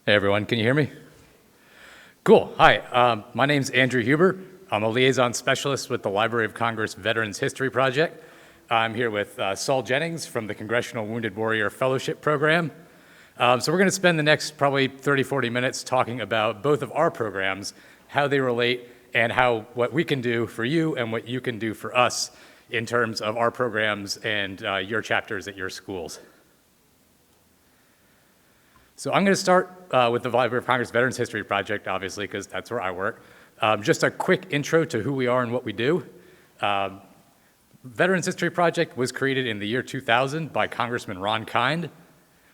Hey everyone, can you hear me? Cool, hi, my name's Andrew Huber. I'm a liaison specialist with the Library of Congress Veterans History Project. I'm here with Saul Jennings from the Congressional Wounded Warrior Fellowship Program. So we're gonna spend the next probably 30, 40 minutes talking about both of our programs, how they relate, and what we can do for you and what you can do for us in terms of our programs and your chapters at your schools. So I'm going to start with the Library of Congress Veterans History Project, obviously, because that's where I work. Just a quick intro to who we are and what we do. Veterans History Project was created in the year 2000 by Congressman Ron Kind.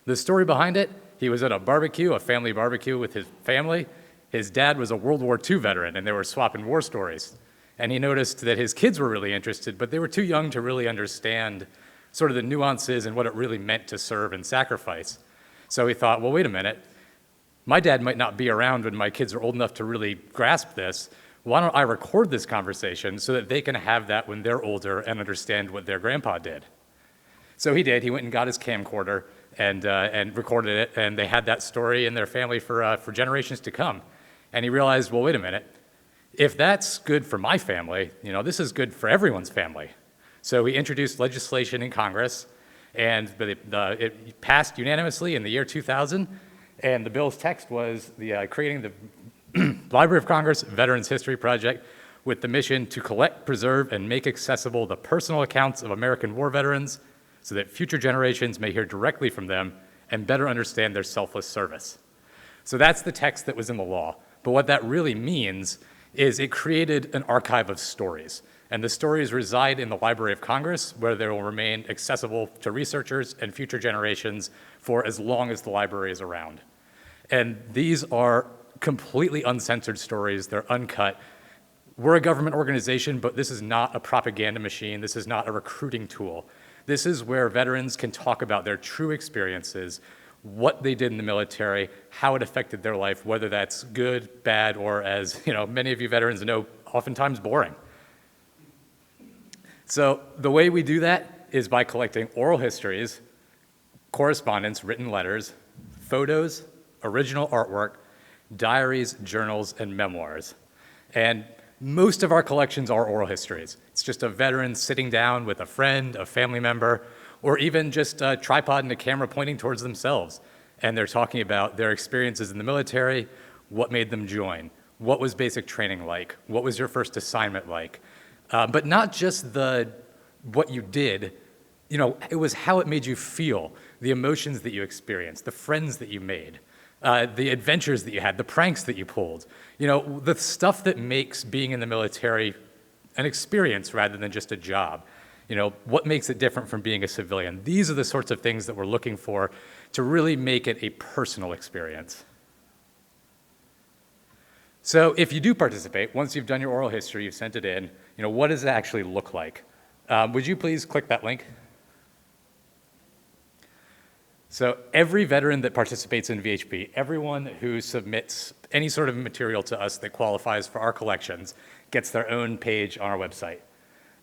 The story behind it, he was at a barbecue, a family barbecue with his family. His dad was a World War II veteran, and they were swapping war stories. And he noticed that his kids were really interested, but they were too young to really understand sort of the nuances and what it really meant to serve and sacrifice. So he thought, well, wait a minute. My dad might not be around when my kids are old enough to really grasp this. Why don't I record this conversation so that they can have that when they're older and understand what their grandpa did? So he did. He went and got his camcorder and recorded it, and they had that story in their family for generations to come. And he realized, well, wait a minute. If that's good for my family, this is good for everyone's family. So he introduced legislation in Congress, and it passed unanimously in the year 2000, and the bill's text was creating the Library of Congress Veterans History Project with the mission to collect, preserve, and make accessible the personal accounts of American war veterans so that future generations may hear directly from them and better understand their selfless service. So that's the text that was in the law. But what that really means is it created an archive of stories. And the stories reside in the Library of Congress, where they will remain accessible to researchers and future generations for as long as the library is around. And these are completely uncensored stories. They're uncut. We're a government organization, but this is not a propaganda machine. This is not a recruiting tool. This is where veterans can talk about their true experiences, what they did in the military, how it affected their life, whether that's good, bad, or, as many of you veterans know, oftentimes boring. So the way we do that is by collecting oral histories, correspondence, written letters, photos, original artwork, diaries, journals, and memoirs. And most of our collections are oral histories. It's just a veteran sitting down with a friend, a family member, or even just a tripod and a camera pointing towards themselves. And they're talking about their experiences in the military, what made them join, what was basic training like, what was your first assignment like. But not just what you did, it was how it made you feel, the emotions that you experienced, the friends that you made, the adventures that you had, the pranks that you pulled, the stuff that makes being in the military an experience rather than just a job. What makes it different from being a civilian? These are the sorts of things that we're looking for to really make it a personal experience. So if you do participate, once you've done your oral history, you've sent it in, what does it actually look like? Would you please click that link? So every veteran that participates in VHP, everyone who submits any sort of material to us that qualifies for our collections, gets their own page on our website.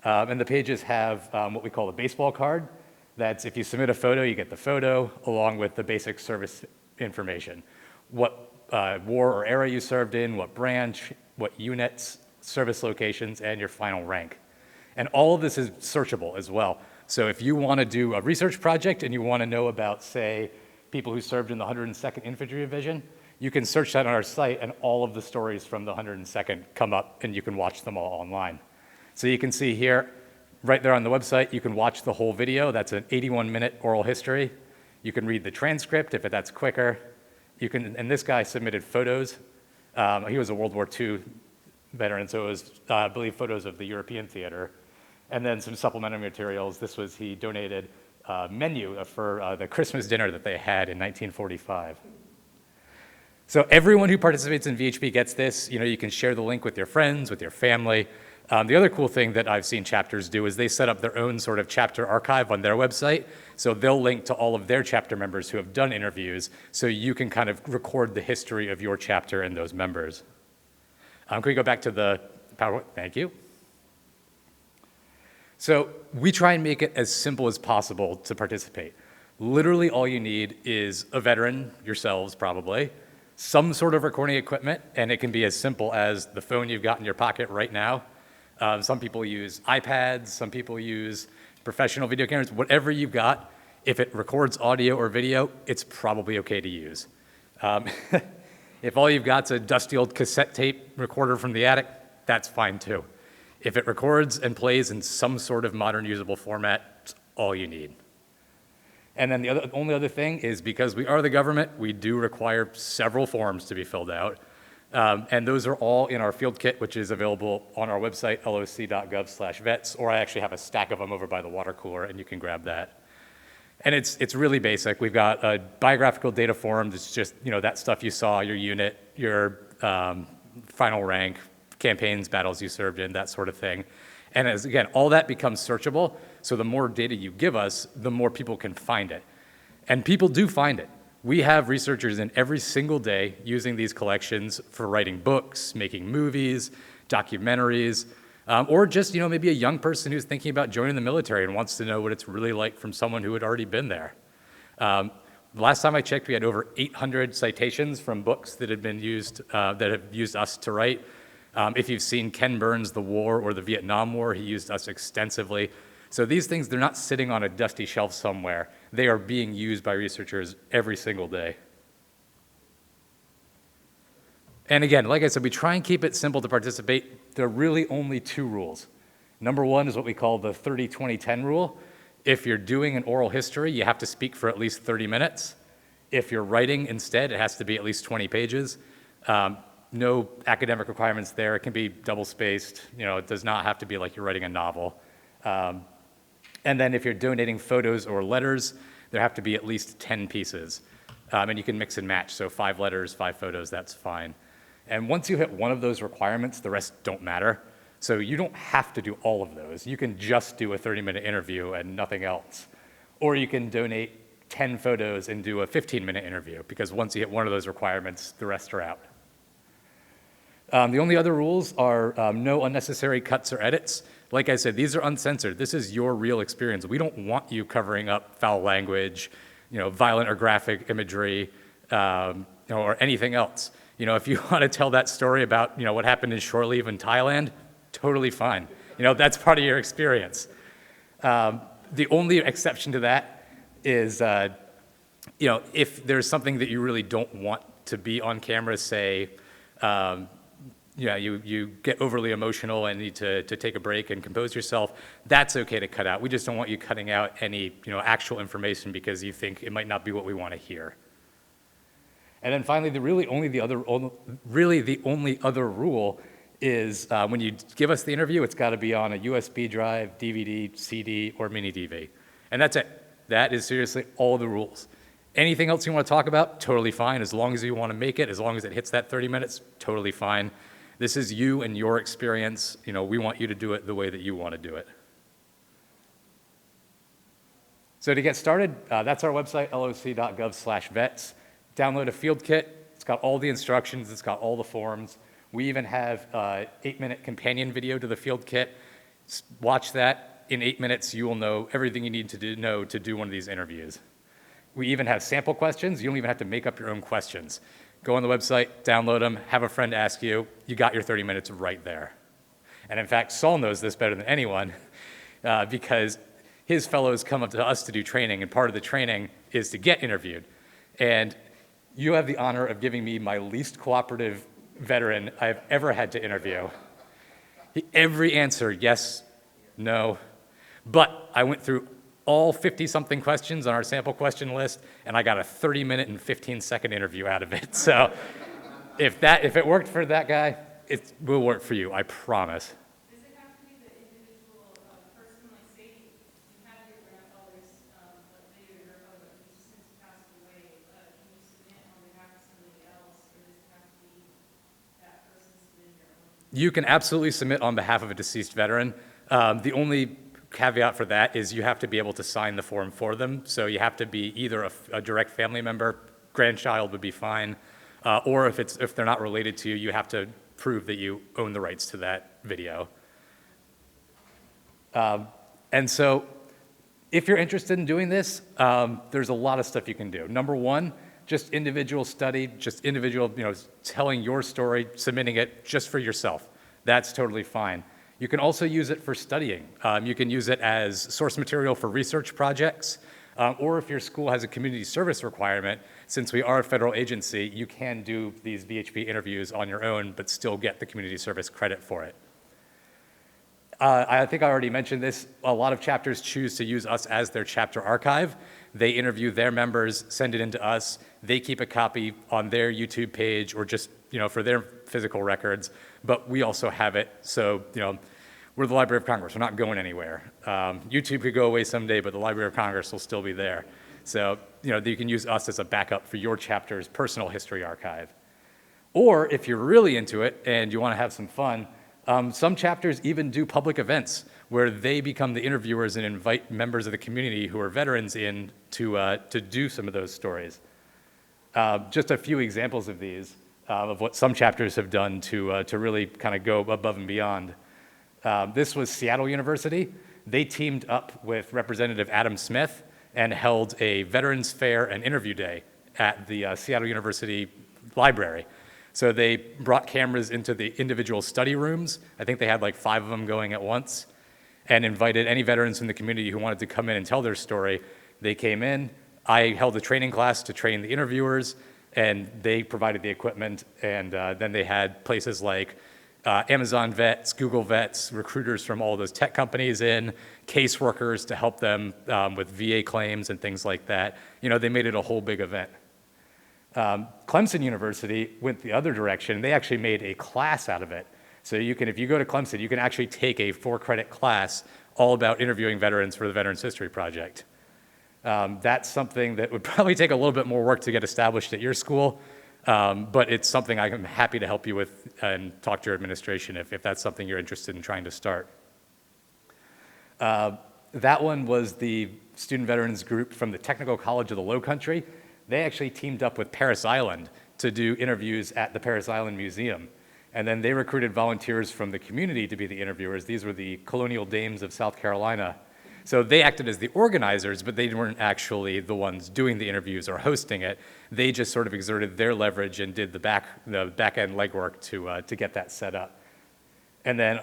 And the pages have what we call a baseball card. That's if you submit a photo, you get the photo along with the basic service information. What war or era you served in, what branch, what units, service locations, and your final rank. And all of this is searchable as well. So if you want to do a research project and you want to know about, say, people who served in the 102nd Infantry Division, you can search that on our site and all of the stories from the 102nd come up and you can watch them all online. So you can see here, right there on the website, you can watch the whole video. That's an 81-minute oral history. You can read the transcript if that's quicker. And this guy submitted photos. He was a World War II veteran, so it was, I believe, photos of the European theater. And then some supplementary materials. He donated a menu for the Christmas dinner that they had in 1945. So everyone who participates in VHP gets this. You can share the link with your friends, with your family. The other cool thing that I've seen chapters do is they set up their own sort of chapter archive on their website. So they'll link to all of their chapter members who have done interviews, so you can kind of record the history of your chapter and those members. Can we go back to the PowerPoint? Thank you. So we try and make it as simple as possible to participate. Literally all you need is a veteran, yourselves probably, some sort of recording equipment, and it can be as simple as the phone you've got in your pocket right now. Some people use iPads, some people use professional video cameras, whatever you've got. If it records audio or video, it's probably okay to use. If all you've got's a dusty old cassette tape recorder from the attic, that's fine too. If it records and plays in some sort of modern usable format, it's all you need. And then the only other thing is, because we are the government, we do require several forms to be filled out. And those are all in our field kit, which is available on our website, loc.gov/vets, or I actually have a stack of them over by the water cooler, and you can grab that. And it's really basic. We've got a biographical data form that's just, that stuff you saw, your unit, your final rank, campaigns, battles you served in, that sort of thing. And again, all that becomes searchable, so the more data you give us, the more people can find it. And people do find it. We have researchers in every single day using these collections for writing books, making movies, documentaries, or just, maybe a young person who's thinking about joining the military and wants to know what it's really like from someone who had already been there. Last time I checked, we had over 800 citations from books that had been used, that have used us to write. If you've seen Ken Burns' The War or the Vietnam War, he used us extensively. So these things, they're not sitting on a dusty shelf somewhere. They are being used by researchers every single day. And again, like I said, we try and keep it simple to participate. There are really only 2 rules. Number 1 is what we call the 30-20-10 rule. If you're doing an oral history, you have to speak for at least 30 minutes. If you're writing instead, it has to be at least 20 pages. No academic requirements there. It can be double-spaced. It does not have to be like you're writing a novel. And then if you're donating photos or letters, there have to be at least 10 pieces. And you can mix and match, so 5 letters, 5 photos, that's fine. And once you hit one of those requirements, the rest don't matter. So you don't have to do all of those. You can just do a 30-minute interview and nothing else. Or you can donate 10 photos and do a 15-minute interview, because once you hit one of those requirements, the rest are out. The only other rules are no unnecessary cuts or edits. Like I said, these are uncensored. This is your real experience. We don't want you covering up foul language, violent or graphic imagery, or anything else. If you want to tell that story about, what happened in shore leave in Thailand, totally fine. That's part of your experience. The only exception to that is, if there's something that you really don't want to be on camera, say, you get overly emotional and need to take a break and compose yourself, that's okay to cut out. We just don't want you cutting out any, actual information because you think it might not be what we want to hear. And then finally, the only other rule is when you give us the interview, it's got to be on a USB drive, DVD, CD, or mini DV. And that's it. That is seriously all the rules. Anything else you want to talk about, totally fine. As long as you want to make it, as long as it hits that 30 minutes, totally fine. This is you and your experience. We want you to do it the way that you want to do it. So to get started, that's our website, loc.gov/vets. Download a field kit. It's got all the instructions. It's got all the forms. We even have an 8-minute companion video to the field kit. Watch that. In 8 minutes, you will know everything you need to know to do one of these interviews. We even have sample questions. You don't even have to make up your own questions. Go on the website, download them, have a friend ask you. You got your 30 minutes right there. And in fact, Saul knows this better than anyone because his fellows come up to us to do training, and part of the training is to get interviewed. And you have the honor of giving me my least cooperative veteran I've ever had to interview. Every answer, yes, no. But I went through all 50-something questions on our sample question list, and I got a 30-minute and 15-second interview out of it. So if it worked for that guy, it will work for you, I promise. Does it have to be the individual person, like say you have your grandfather's, but maybe your grandfather who's since passed away, can you submit on behalf of somebody else, or does it have to be that person submitting their own? You can absolutely submit on behalf of a deceased veteran. The only caveat for that is you have to be able to sign the form for them. So you have to be either a direct family member, grandchild would be fine, or if they're not related to you, you have to prove that you own the rights to that video. And so if you're interested in doing this, there's a lot of stuff you can do. Number one, just individual study, just individual, telling your story, submitting it just for yourself. That's totally fine. You can also use it for studying. You can use it as source material for research projects, or if your school has a community service requirement, since we are a federal agency, you can do these VHP interviews on your own, but still get the community service credit for it. I think I already mentioned this. A lot of chapters choose to use us as their chapter archive. They interview their members, send it into us. They keep a copy on their YouTube page or just, for their physical records, but we also have it. So, we're the Library of Congress. We're not going anywhere. YouTube could go away someday, but the Library of Congress will still be there. So, you can use us as a backup for your chapter's personal history archive. Or if you're really into it and you want to have some fun, some chapters even do public events where they become the interviewers and invite members of the community who are veterans in to do some of those stories. Just a few examples of these, of what some chapters have done to really kind of go above and beyond. This was Seattle University. They teamed up with Representative Adam Smith and held a Veterans Fair and Interview Day at the Seattle University Library. So they brought cameras into the individual study rooms. I think they had like 5 of them going at once, and invited any veterans in the community who wanted to come in and tell their story. They came in. I held a training class to train the interviewers, and they provided the equipment. And then they had places like Amazon vets, Google vets, recruiters from all those tech companies in, caseworkers to help them with VA claims and things like that. They made it a whole big event. Clemson University went the other direction. They actually made a class out of it. So if you go to Clemson, you can actually take a 4-credit class all about interviewing veterans for the Veterans History Project. That's something that would probably take a little bit more work to get established at your school, but it's something I'm happy to help you with and talk to your administration if that's something you're interested in trying to start. That one was the student veterans group from the Technical College of the Lowcountry. They actually teamed up with Parris Island to do interviews at the Parris Island Museum. And then they recruited volunteers from the community to be the interviewers. These were the colonial dames of South Carolina. So they acted as the organizers, but they weren't actually the ones doing the interviews or hosting it. They just sort of exerted their leverage and did the back-end legwork to get that set up. And then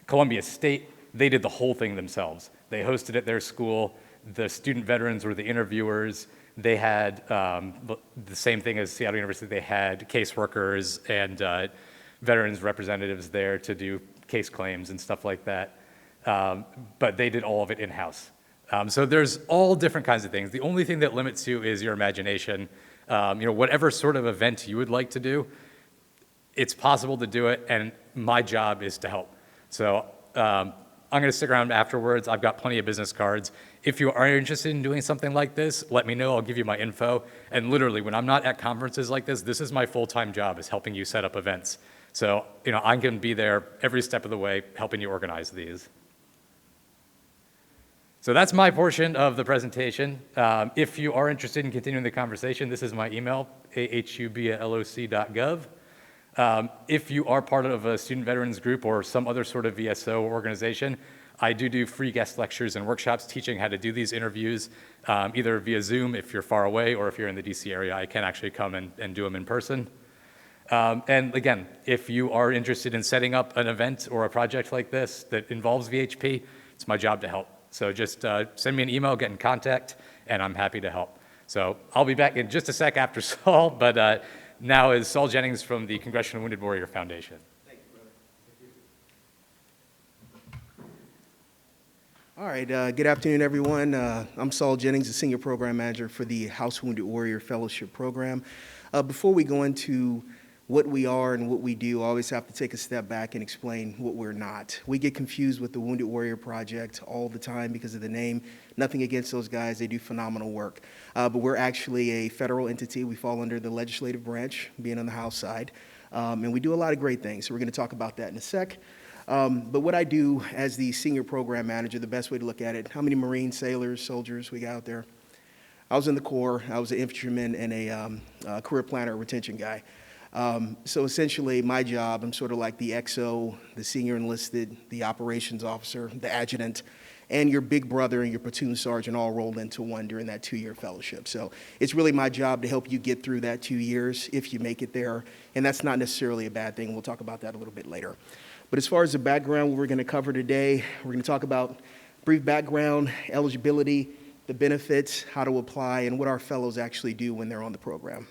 Columbia State, they did the whole thing themselves. They hosted at their school. The student veterans were the interviewers. They had the same thing as Seattle University. They had caseworkers and veterans representatives there to do case claims and stuff like that. But they did all of it in-house. So there's all different kinds of things. The only thing that limits you is your imagination. Whatever sort of event you would like to do, it's possible to do it, and my job is to help. So I'm going to stick around afterwards. I've got plenty of business cards. If you are interested in doing something like this, let me know. I'll give you my info. And literally, when I'm not at conferences like this is my full-time job, is helping you set up events. So, I can be there every step of the way helping you organize these. So that's my portion of the presentation. If you are interested in continuing the conversation, this is my email, ahub@loc.gov. If you are part of a student veterans group or some other sort of VSO organization, I do free guest lectures and workshops teaching how to do these interviews, either via Zoom if you're far away, or if you're in the DC area, I can actually come and do them in person. And again, if you are interested in setting up an event or a project like this that involves VHP, it's my job to help. So just send me an email, get in contact, and I'm happy to help. So I'll be back in just a sec after Saul, but now is Saul Jennings from the Congressional Wounded Warrior Foundation. Thank you, brother. Thank you. All right, good afternoon, everyone. I'm Saul Jennings, the Senior Program Manager for the House Wounded Warrior Fellowship Program. Before we go into what we are and what we do, I always have to take a step back and explain what we're not. We get confused with the Wounded Warrior Project all the time because of the name. Nothing against those guys. They do phenomenal work. But we're actually a federal entity. We fall under the legislative branch, being on the House side. And we do a lot of great things. So we're going to talk about that in a sec. But what I do as the Senior Program Manager, the best way to look at it, how many Marines, sailors, soldiers we got out there? I was in the Corps. I was an infantryman and a career planner, retention guy. So essentially, my job, I'm sort of like the XO, the senior enlisted, the operations officer, the adjutant, and your big brother and your platoon sergeant all rolled into one during that 2-year fellowship. So it's really my job to help you get through that 2 years if you make it there, and that's not necessarily a bad thing. We'll talk about that a little bit later. But as far as the background, what we're going to cover today, we're going to talk about brief background, eligibility, the benefits, how to apply, and what our fellows actually do when they're on the program.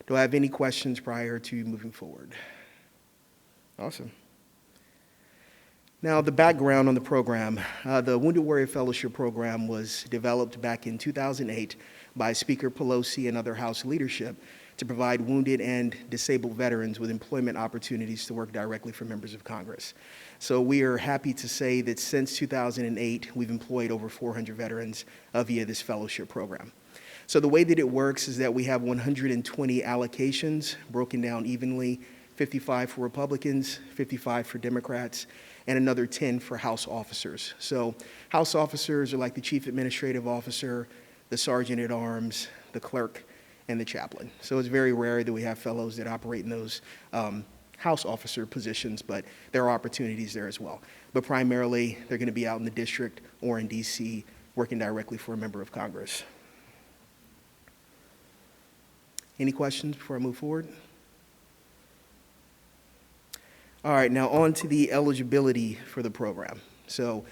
Do I have any questions prior to moving forward? Awesome. Now, the background on the program. The Wounded Warrior Fellowship Program was developed back in 2008 by Speaker Pelosi and other House leadership to provide wounded and disabled veterans with employment opportunities to work directly for members of Congress. So we are happy to say that since 2008, we've employed over 400 veterans via this fellowship program. So the way that it works is that we have 120 allocations broken down evenly, 55 for Republicans, 55 for Democrats, and another 10 for House officers. So House officers are like the Chief Administrative Officer, the Sergeant at Arms, the Clerk, and the Chaplain. So it's very rare that we have fellows that operate in those House officer positions, but there are opportunities there as well. But primarily, they're going to be out in the district or in DC working directly for a member of Congress. Any questions before I move forward? All right, now on to the eligibility for the program. So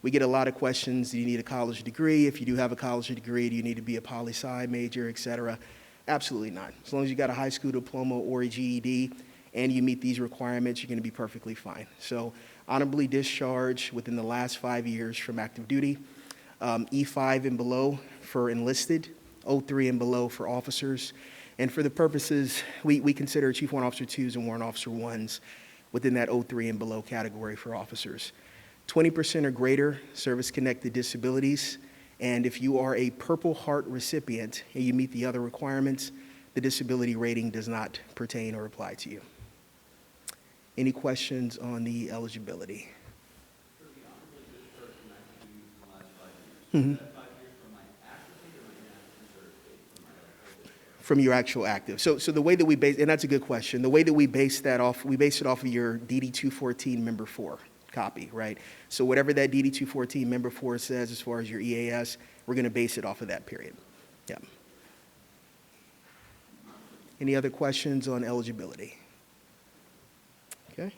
we get a lot of questions. Do you need a college degree? If you do have a college degree, do you need to be a poli-sci major, et cetera? Absolutely not. As long as you got a high school diploma or a GED and you meet these requirements, you're going to be perfectly fine. So honorably discharged within the last 5 years from active duty, E5 and below for enlisted, O3 and below for officers. And for the purposes, we consider Chief Warrant Officer 2s and Warrant Officer 1s within that O3 and below category for officers. 20% or greater service-connected disabilities, and if you are a Purple Heart recipient and you meet the other requirements, the disability rating does not pertain or apply to you. Any questions on the eligibility? Mm-hmm. From your actual active. So the way that we base, and that's a good question, the way that we base that off, we base it off of your DD 214 member 4 copy, right? So whatever that DD 214 member 4 says as far as your EAS, we're going to base it off of that period. Yeah. Any other questions on eligibility? Okay.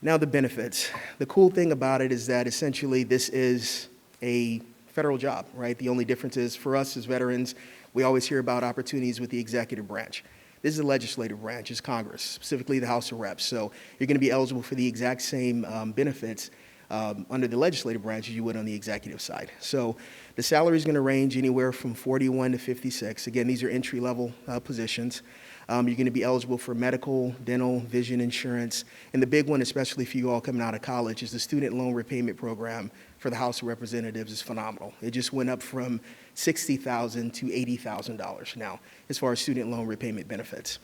Now the benefits. The cool thing about it is that essentially this is a federal job, right? The only difference is for us as veterans, we always hear about opportunities with the executive branch. This is the legislative branch, it's Congress, specifically the House of Reps. So you're going to be eligible for the exact same benefits under the legislative branch as you would on the executive side. So the salary is going to range anywhere from 41 to 56. Again, these are entry-level positions. You're going to be eligible for medical, dental, vision insurance. And the big one, especially for you all coming out of college, is the student loan repayment program for the House of Representatives is phenomenal. It just went up from $60,000 to $80,000 now as far as student loan repayment benefits.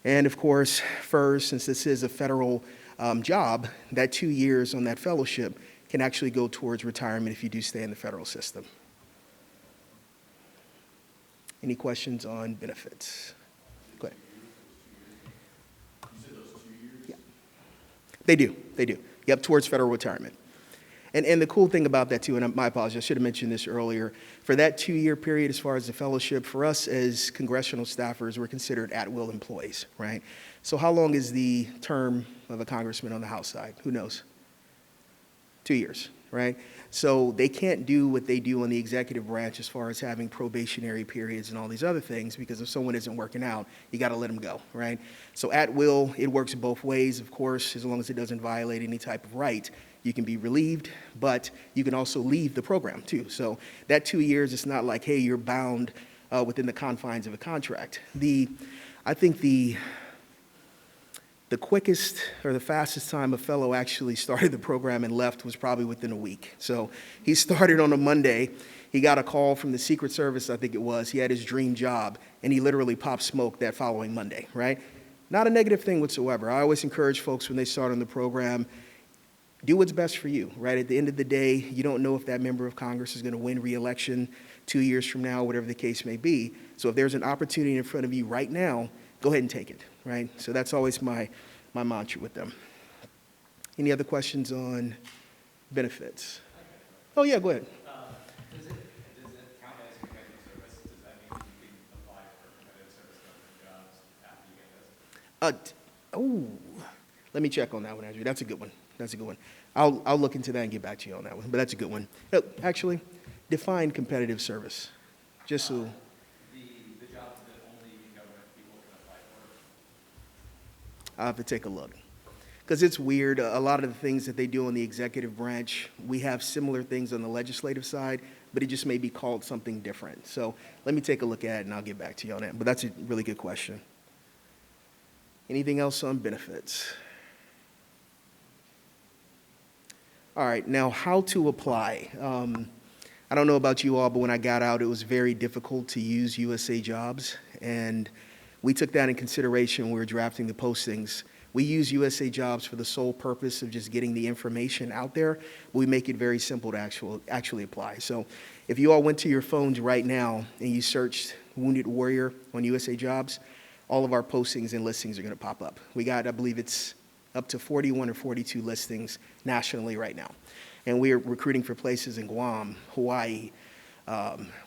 And of course, first, since this is a federal job, that 2 years on that fellowship can actually go towards retirement if you do stay in the federal system. Any questions on benefits? Go ahead. You said those 2 years? Yeah. They do. Yep, towards federal retirement. And the cool thing about that too, and my apologies, I should have mentioned this earlier, for that 2-year period as far as the fellowship, for us as congressional staffers, we're considered at-will employees, right? So how long is the term of a congressman on the House side? Who knows? 2 years, right? So they can't do what they do on the executive branch as far as having probationary periods and all these other things, because if someone isn't working out, you got to let them go, right? So at will, it works both ways, of course, as long as it doesn't violate any type of right. You can be relieved, but you can also leave the program too. So that 2 years, it's not like, hey, you're bound within the confines of a contract. I think the quickest or the fastest time a fellow actually started the program and left was probably within a week. So he started on a Monday. He got a call from the Secret Service, I think it was. He had his dream job, and he literally popped smoke that following Monday, right? Not a negative thing whatsoever. I always encourage folks when they start on the program, do what's best for you, right? At the end of the day, you don't know if that member of Congress is going to win re-election 2 years from now, whatever the case may be. So if there's an opportunity in front of you right now, go ahead and take it, right? So that's always my mantra with them. Any other questions on benefits. Oh, yeah, go ahead. Does it count as competitive service? Does that mean you can apply for competitive service government jobs after you get this? Let me check on that one, Andrew. That's a good one. That's a good one. I'll look into that and get back to you on that one, but that's a good one. Actually, define competitive service, just so. The jobs that only government people can apply for. I'll have to take a look. Because it's weird, a lot of the things that they do in the executive branch, we have similar things on the legislative side, but it just may be called something different. So let me take a look at it and I'll get back to you on that. But that's a really good question. Anything else on benefits? All right, now how to apply. I don't know about you all, but when I got out, it was very difficult to use USA Jobs. And we took that in consideration when we were drafting the postings. We use USA Jobs for the sole purpose of just getting the information out there, but we make it very simple to actually apply. So if you all went to your phones right now and you searched Wounded Warrior on USA Jobs, all of our postings and listings are going to pop up. We got, I believe it's up to 41 or 42 listings nationally right now. And we are recruiting for places in Guam, Hawaii,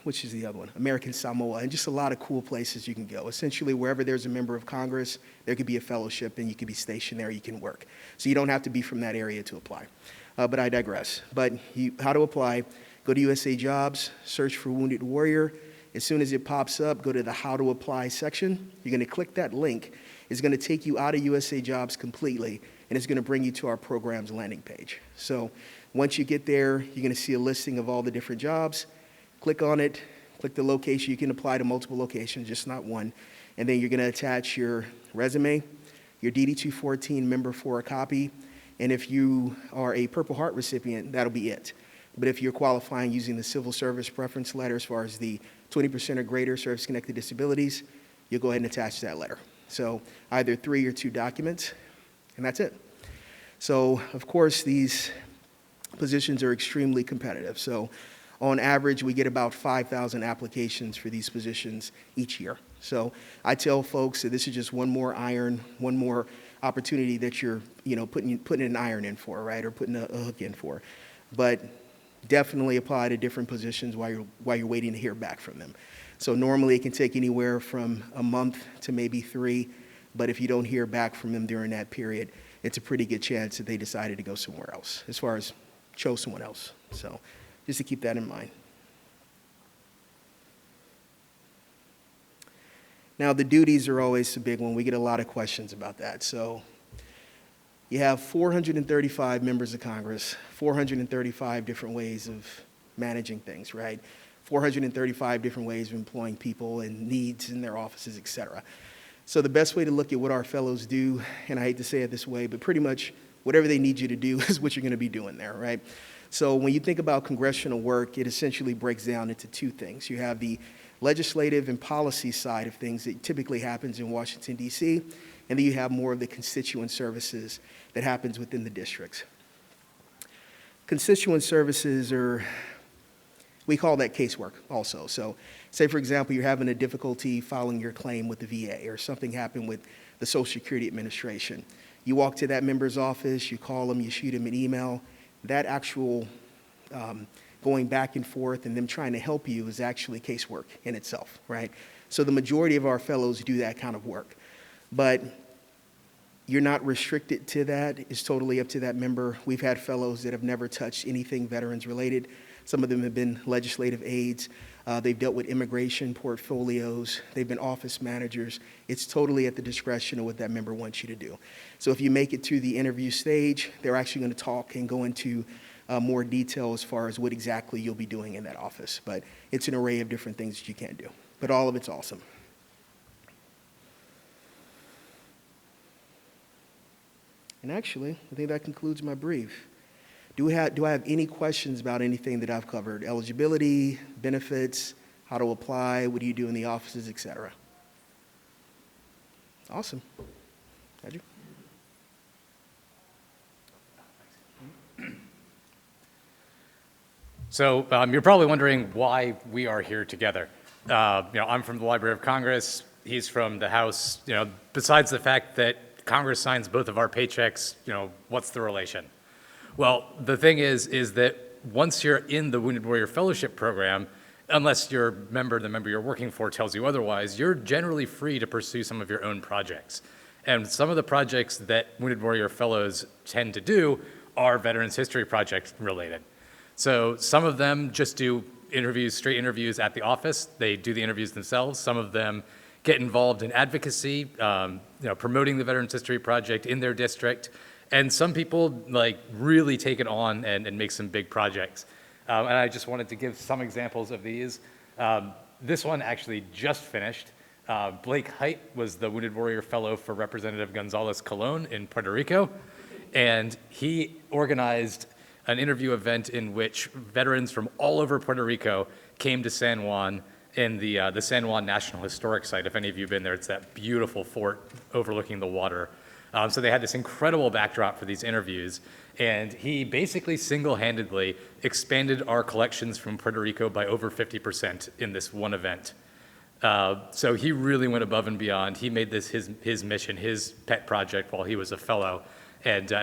which is the other one, American Samoa, and just a lot of cool places you can go. Essentially, wherever there's a member of Congress, there could be a fellowship, and you could be stationed there, you can work. So you don't have to be from that area to apply. But I digress. But how to apply, go to USA Jobs, search for Wounded Warrior. As soon as it pops up, go to the How to Apply section. You're going to click that link. It's going to take you out of USA Jobs completely, and it's going to bring you to our program's landing page. So once you get there, you're going to see a listing of all the different jobs. Click on it, click the location. You can apply to multiple locations, just not one. And then you're going to attach your resume, your DD-214 member for a copy, and if you are a Purple Heart recipient, that'll be it. But if you're qualifying using the civil service preference letter as far as the 20% or greater service-connected disabilities, you'll go ahead and attach that letter. So either 3 or 2 documents, and that's it. So, of course, these positions are extremely competitive. So on average, we get about 5,000 applications for these positions each year. So I tell folks that this is just one more iron, one more opportunity that you're, putting an iron in for, right, or putting a hook in for. But definitely apply to different positions while you're waiting to hear back from them. So normally it can take anywhere from a month to maybe 3, but if you don't hear back from them during that period, it's a pretty good chance that they decided to go somewhere else, as far as chose someone else. So just to keep that in mind. Now, the duties are always a big one. We get a lot of questions about that. So you have 435 members of Congress, 435 different ways of managing things, right? 435 different ways of employing people and needs in their offices, et cetera. So the best way to look at what our fellows do, and I hate to say it this way, but pretty much whatever they need you to do is what you're going to be doing there, right? So when you think about congressional work, it essentially breaks down into 2 things. You have the legislative and policy side of things that typically happens in Washington, D.C., and then you have more of the constituent services that happens within the districts. Constituent services we call that casework also. So say, for example, you're having a difficulty filing your claim with the VA, or something happened with the Social Security Administration. You walk to that member's office, you call them, you shoot them an email. That actual going back and forth and them trying to help you is actually casework in itself, right? So the majority of our fellows do that kind of work. But you're not restricted to that. It's totally up to that member. We've had fellows that have never touched anything veterans related. Some of them have been legislative aides. They've dealt with immigration portfolios. They've been office managers. It's totally at the discretion of what that member wants you to do. So if you make it to the interview stage, they're actually going to talk and go into more detail as far as what exactly you'll be doing in that office. But it's an array of different things that you can do. But all of it's awesome. And actually, I think that concludes my brief. Do I have any questions about anything that I've covered? Eligibility, benefits, how to apply, what do you do in the offices, et cetera? Awesome. Andrew? So you're probably wondering why we are here together. I'm from the Library of Congress. He's from the House. Besides the fact that Congress signs both of our paychecks, what's the relation? Well, the thing is that once you're in the Wounded Warrior Fellowship Program, unless the member you're working for tells you otherwise, you're generally free to pursue some of your own projects. And some of the projects that Wounded Warrior Fellows tend to do are Veterans History Project related. So some of them just do interviews, straight interviews at the office. They do the interviews themselves. Some of them get involved in advocacy, promoting the Veterans History Project in their district. And some people really take it on and make some big projects. And I just wanted to give some examples of these. This one actually just finished. Blake Height was the Wounded Warrior Fellow for Representative Gonzalez Colon in Puerto Rico. And he organized an interview event in which veterans from all over Puerto Rico came to San Juan in the San Juan National Historic Site. If any of you have been there, it's that beautiful fort overlooking the water. So they had this incredible backdrop for these interviews, and he basically single-handedly expanded our collections from Puerto Rico by over 50% in this one event. So he really went above and beyond. He made this his mission, his pet project while he was a fellow, and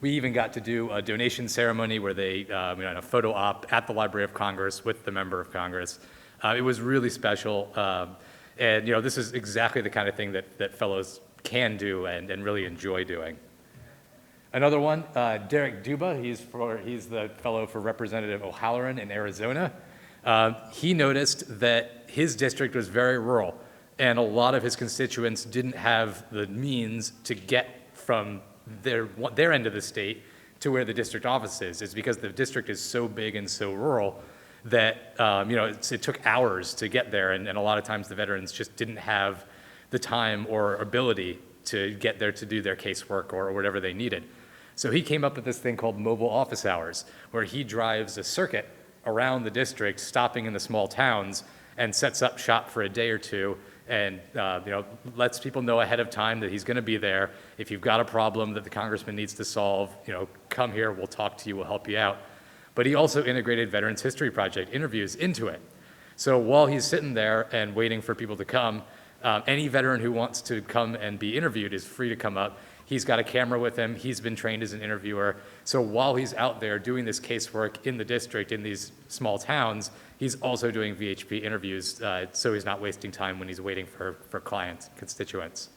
we even got to do a donation ceremony where they had a photo op at the Library of Congress with the member of Congress. It was really special, and this is exactly the kind of thing that fellows can do and really enjoy doing. Another one, Derek Duba, he's the fellow for Representative O'Halloran in Arizona. He noticed that his district was very rural, and a lot of his constituents didn't have the means to get from their end of the state to where the district office is. It's because the district is so big and so rural that it took hours to get there, and a lot of times the veterans just didn't have the time or ability to get there to do their casework or whatever they needed. So he came up with this thing called mobile office hours, where he drives a circuit around the district, stopping in the small towns, and sets up shop for a day or two, and lets people know ahead of time that he's going to be there. If you've got a problem that the congressman needs to solve, come here, we'll talk to you, we'll help you out. But he also integrated Veterans History Project interviews into it. So while he's sitting there and waiting for people to come, any veteran who wants to come and be interviewed is free to come up. He's got a camera with him. He's been trained as an interviewer. So while he's out there doing this casework in the district, in these small towns, he's also doing VHP interviews, so he's not wasting time when he's waiting for clients, constituents.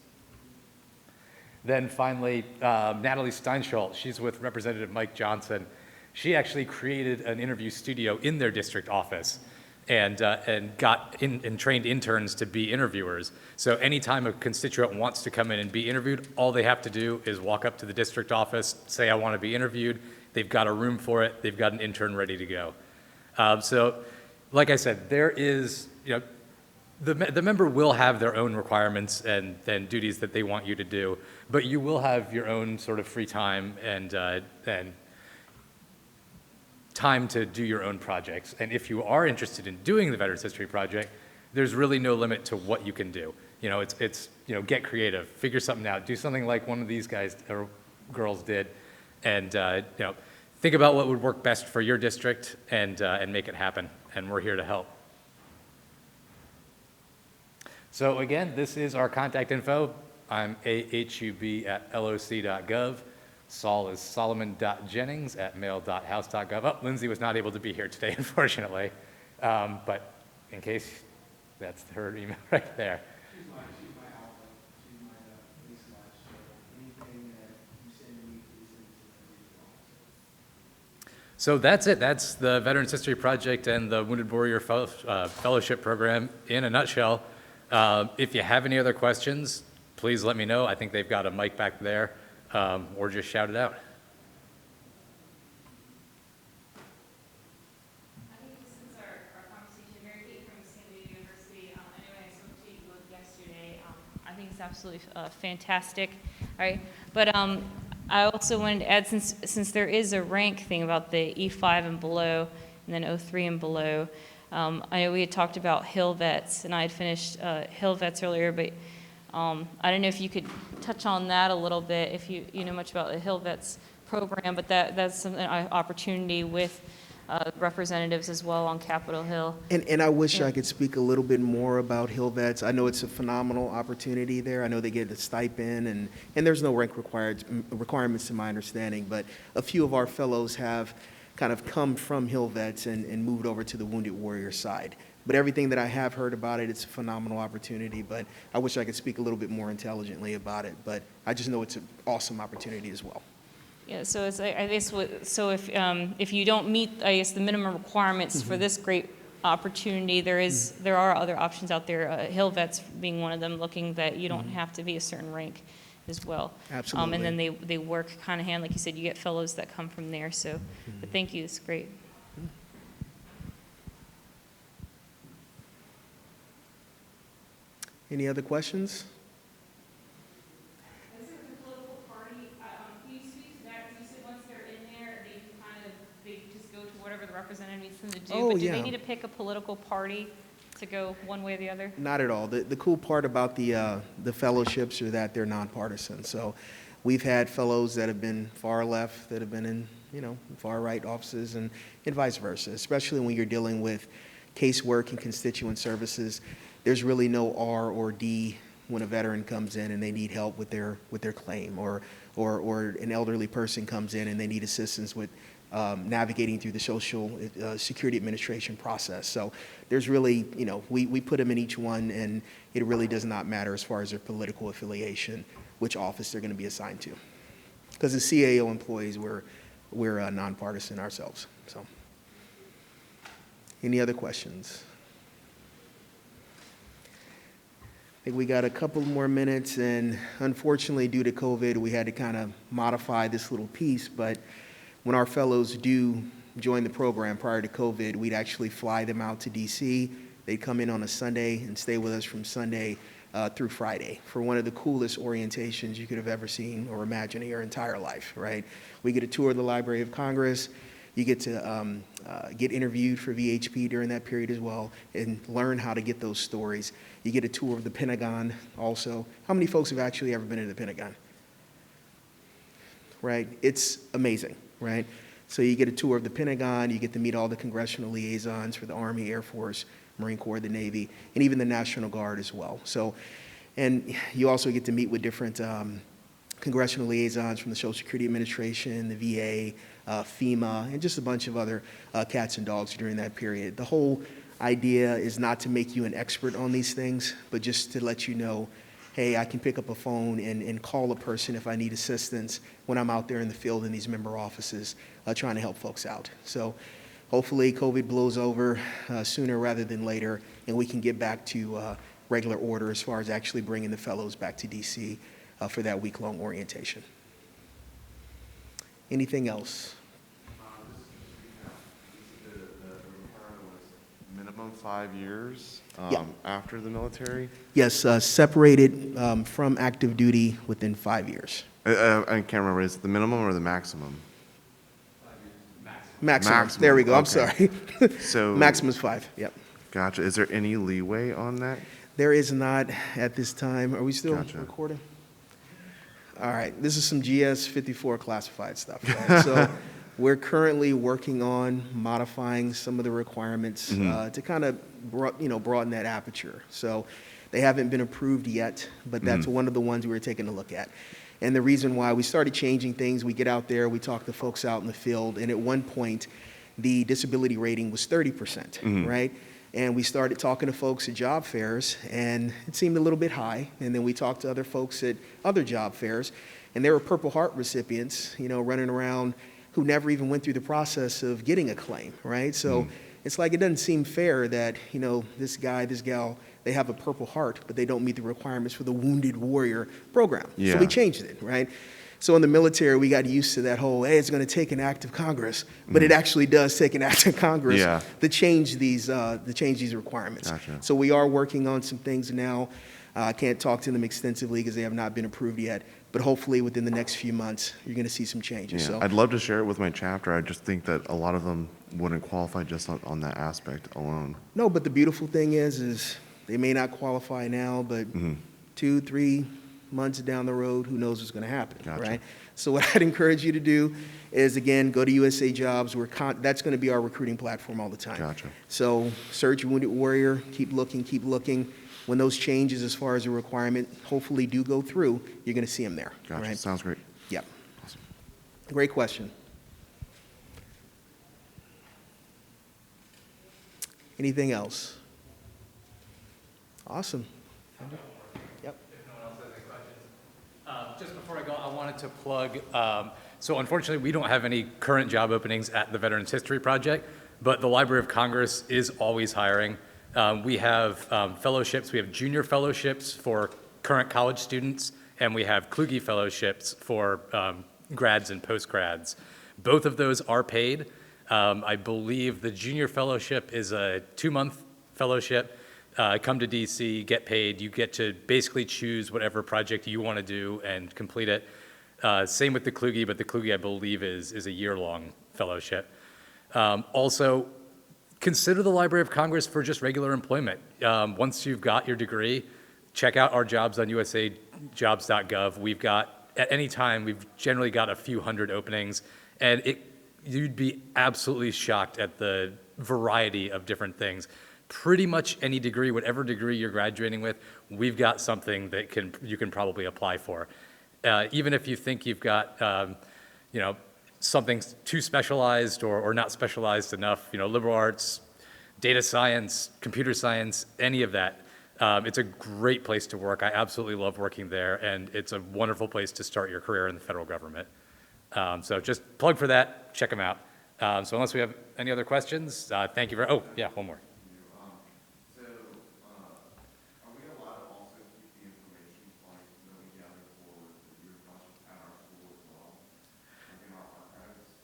Then finally, Natalie Steinschultz, she's with Representative Mike Johnson. She actually created an interview studio in their district office and trained interns to be interviewers. So anytime a constituent wants to come in and be interviewed, all they have to do is walk up to the district office, say, I want to be interviewed. They've got a room for it. They've got an intern ready to go. So like I said, there is, the member will have their own requirements and duties that they want you to do, but you will have your own sort of free time and time to do your own projects. And if you are interested in doing the Veterans History Project, there's really no limit to what you can do. It's get creative, figure something out, do something like one of these guys or girls did, and think about what would work best for your district and make it happen. And we're here to help. So again, this is our contact info. I'm ahub@loc.gov. Saul is solomon.jennings@mail.house.gov. Oh, Lindsay was not able to be here today, unfortunately. But in case, that's her email right there. She's my alpha. She's my least watch. So anything that you send me, please send it to me. So that's it. That's the Veterans History Project and the Wounded Warrior Fellowship Program in a nutshell. If you have any other questions, please let me know. I think they've got a mic back there. Or just shout it out. I think since our conversation, Mary Kate from San Diego University, I know I spoke to you both yesterday. I think it's absolutely fantastic. All right, but I also wanted to add, since there is a rank thing about the E5 and below, and then 03 and below. I know we had talked about Hill Vets, and I had finished Hill Vets earlier, but I don't know if you could touch on that a little bit, if you know much about the Hill Vets program, but that's an opportunity with representatives as well on Capitol Hill. And I wish I could speak a little bit more about Hill Vets. I know it's a phenomenal opportunity there. I know they get a stipend, and there's no rank requirements to my understanding, but a few of our fellows have kind of come from Hill Vets and moved over to the Wounded Warrior side. But everything that I have heard about it, it's a phenomenal opportunity, but I wish I could speak a little bit more intelligently about it, but I just know it's an awesome opportunity as well. Yeah, so it's, I guess, so if you don't meet, I guess, the minimum requirements for this great opportunity, there are other options out there, Hill Vets being one of them, looking that you don't have to be a certain rank as well. Absolutely. And then they work hand in hand, like you said, you get fellows that come from there, so, but thank you, it's great. Any other questions? Is there a political party, can you speak to that, because you said once they're in there, they can kind of, they just go to whatever the representative needs them to do, Oh, but do yeah. they need to pick a political party to go one way or the other? Not at all. The cool part about the fellowships are that they're nonpartisan. So we've had fellows that have been far left, that have been in, far right offices, and vice versa, especially when you're dealing with casework and constituent services. There's really no R or D when a veteran comes in and they need help with their claim, or an elderly person comes in and they need assistance with navigating through the Social Security Administration process. So there's really, we put them in each one, and it really does not matter as far as their political affiliation, which office they're going to be assigned to. Because as CAO employees, we're nonpartisan ourselves. So, any other questions? I think we got a couple more minutes, and unfortunately, due to COVID, we had to kind of modify this little piece, but when our fellows do join the program prior to COVID, we'd actually fly them out to DC. They'd come in on a Sunday and stay with us from Sunday through Friday for one of the coolest orientations you could have ever seen or imagined in your entire life, right? We get a tour of the Library of Congress. You get to get interviewed for VHP during that period as well and learn how to get those stories. You get a tour of the Pentagon also. How many folks have actually ever been to the Pentagon? Right? It's amazing, right? So you get a tour of the Pentagon, you get to meet all the congressional liaisons for the Army, Air Force, Marine Corps, the Navy, and even the National Guard as well. So, and you also get to meet with different congressional liaisons from the Social Security Administration, the VA, FEMA, and just a bunch of other cats and dogs during that period. The whole idea is not to make you an expert on these things, but just to let you know, hey, I can pick up a phone and call a person if I need assistance when I'm out there in the field in these member offices trying to help folks out. So hopefully COVID blows over sooner rather than later, and we can get back to regular order as far as actually bringing the fellows back to DC for that week-long orientation. Anything else? The requirement was minimum 5 years Yeah. after the military? Yes, separated from active duty within 5 years. I can't remember, is it the minimum or the maximum? Maximum. There we go. I'm okay. sorry. So Maximum is 5. Yep. Gotcha. Is there any leeway on that? There is not at this time. Are we still Gotcha. recording? All right. This is some GS 54 classified stuff. Right? So we're currently working on modifying some of the requirements to kind of broaden that aperture. So they haven't been approved yet, but that's one of the ones we're taking a look at. And the reason why we started changing things, we get out there, we talk to folks out in the field, and at one point, the disability rating was 30%, right? And we started talking to folks at job fairs, and it seemed a little bit high. And then we talked to other folks at other job fairs, and there were Purple Heart recipients, running around who never even went through the process of getting a claim, right? So it's like it doesn't seem fair that, this guy, this gal, they have a Purple Heart, but they don't meet the requirements for the Wounded Warrior program. Yeah. So we changed it, right? So in the military, we got used to that whole, hey, it's going to take an act of Congress, but it actually does take an act of Congress Yeah. to change these requirements. Gotcha. So we are working on some things now. I can't talk to them extensively because they have not been approved yet, but hopefully within the next few months, you're going to see some changes. Yeah. So I'd love to share it with my chapter. I just think that a lot of them wouldn't qualify just on that aspect alone. no, but the beautiful thing is they may not qualify now, but 2-3 months down the road, who knows what's going to happen, Gotcha. right? So what I'd encourage you to do is, again, go to USA Jobs. That's going to be our recruiting platform all the time. Gotcha. So search Wounded Warrior, keep looking, keep looking. When those changes as far as a requirement hopefully do go through, you're going to see them there. Gotcha. Right? Sounds great. Yep. Awesome. Great question. Anything else? Awesome. Yep. If no one else has any questions. Just before I go, I wanted to plug, so unfortunately, we don't have any current job openings at the Veterans History Project, but the Library of Congress is always hiring. We have fellowships. We have junior fellowships for current college students, and we have Kluge fellowships for grads and post-grads. Both of those are paid. I believe the junior fellowship is a 2-month fellowship. Come to DC, get paid. You get to basically choose whatever project you want to do and complete it. Same with the Kluge, but the Kluge, I believe, is a year-long fellowship. Also, consider the Library of Congress for just regular employment. Once you've got your degree, check out our jobs on usajobs.gov. We've got, at any time, we've generally got a few hundred openings, and you'd be absolutely shocked at the variety of different things. Pretty much any degree, whatever degree you're graduating with, we've got something that you can probably apply for. Even if you think you've got, something too specialized or not specialized enough, liberal arts, data science, computer science, any of that. It's a great place to work. I absolutely love working there, and it's a wonderful place to start your career in the federal government. So just plug for that, check them out. So unless we have any other questions, thank you very, oh, yeah, one more. So, are we allowed to also keep the information that we gather for your project at our school as well, like in our archives?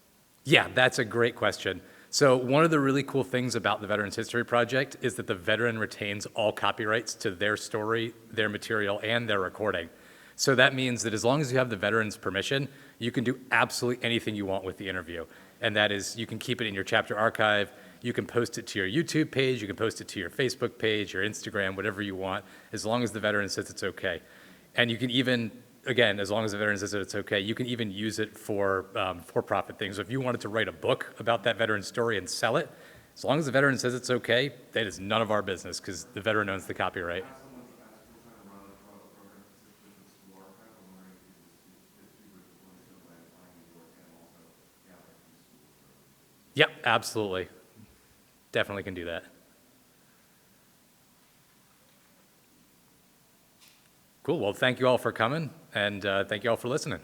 Yeah, that's a great question. So one of the really cool things about the Veterans History Project is that the veteran retains all copyrights to their story, their material, and their recording. So that means that as long as you have the veteran's permission, you can do absolutely anything you want with the interview. And that is, you can keep it in your chapter archive, you can post it to your YouTube page, you can post it to your Facebook page, your Instagram, whatever you want, as long as the veteran says it's okay. And you can even, again, as long as the veteran says that it's okay, you can even use it for for-profit things. So if you wanted to write a book about that veteran's story and sell it, as long as the veteran says it's okay, that is none of our business because the veteran owns the copyright. Yep, absolutely. Definitely can do that. Cool. Well, thank you all for coming, and thank you all for listening.